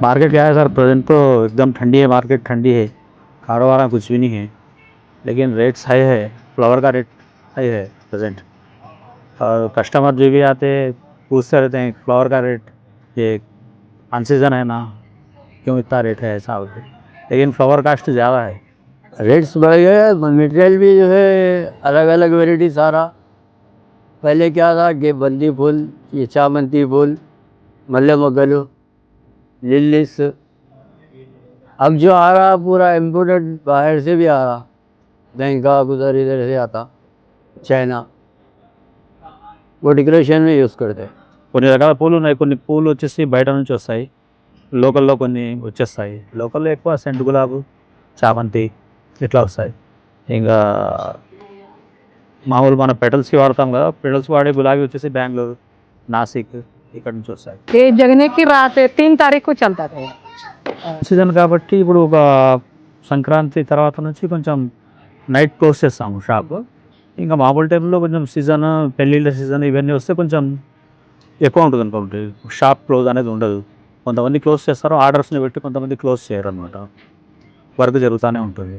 Market क्या है sir, present तो एकदम ठंडी है, मार्केट ठंडी है, कारोबार में कुछ भी नहीं है, लेकिन रेट्स हाई है। फ्लावर का रेट हाई है प्रेजेंट। और कस्टमर जो भी आते हैं पूछते रहते हैं फ्लावर का रेट, ये अन सीजन है ना, क्यों इतना रेट है ऐसा होते, लेकिन फ्लावर कास्ट ज़्यादा है। रेट्स बढ़ गए, मटेरियल भी जो है अलग अलग वेराइटी सारा। पहले क्या था कि बंदी फूल, ये चामंती फूल, मल्ले मगलू, लिलीस। अब जो आ रहा पूरा इम्पोर्टेड बाहर से भी आ रहा, बैंकॉक उधर इधर से आता, चाइना, वो डेकोरेशन में यूज़ करते। కొన్ని రకాల పూలు ఉన్నాయి, కొన్ని పూలు వచ్చేసి బయట నుంచి వస్తాయి, లోకల్లో కొన్ని వచ్చేస్తాయి. లోకల్లో ఎక్కువ సెంటు గులాబు, చామంతి ఇట్లా వస్తాయి. ఇంకా మామూలు మన పెటల్స్కి వాడతాం కదా, పెటల్స్ వాడే గులాబీ వచ్చేసి బెంగళూరు, నాసిక్ ఇక్కడ నుంచి వస్తాయి. ये जगने की रात है 3 तारीख को चलता था। సీజన్ కాబట్టి ఇప్పుడు ఒక సంక్రాంతి తర్వాత నుంచి కొంచెం నైట్ క్లోజ్ చేస్తాము షాప్. ఇంకా మామూలు టైంలో కొంచెం సీజన్, పెళ్ళిళ్ళ సీజన్ ఇవన్నీ వస్తే కొంచెం ఎక్కువ ఉంటుంది అనుకోండి, షాప్ క్లోజ్ అనేది ఉండదు. కొంతమంది క్లోజ్ చేస్తారు ఆర్డర్స్ని పెట్టి, కొంతమంది క్లోజ్ చేయరు అనమాట. వర్క్ జరుగుతూనే ఉంటుంది.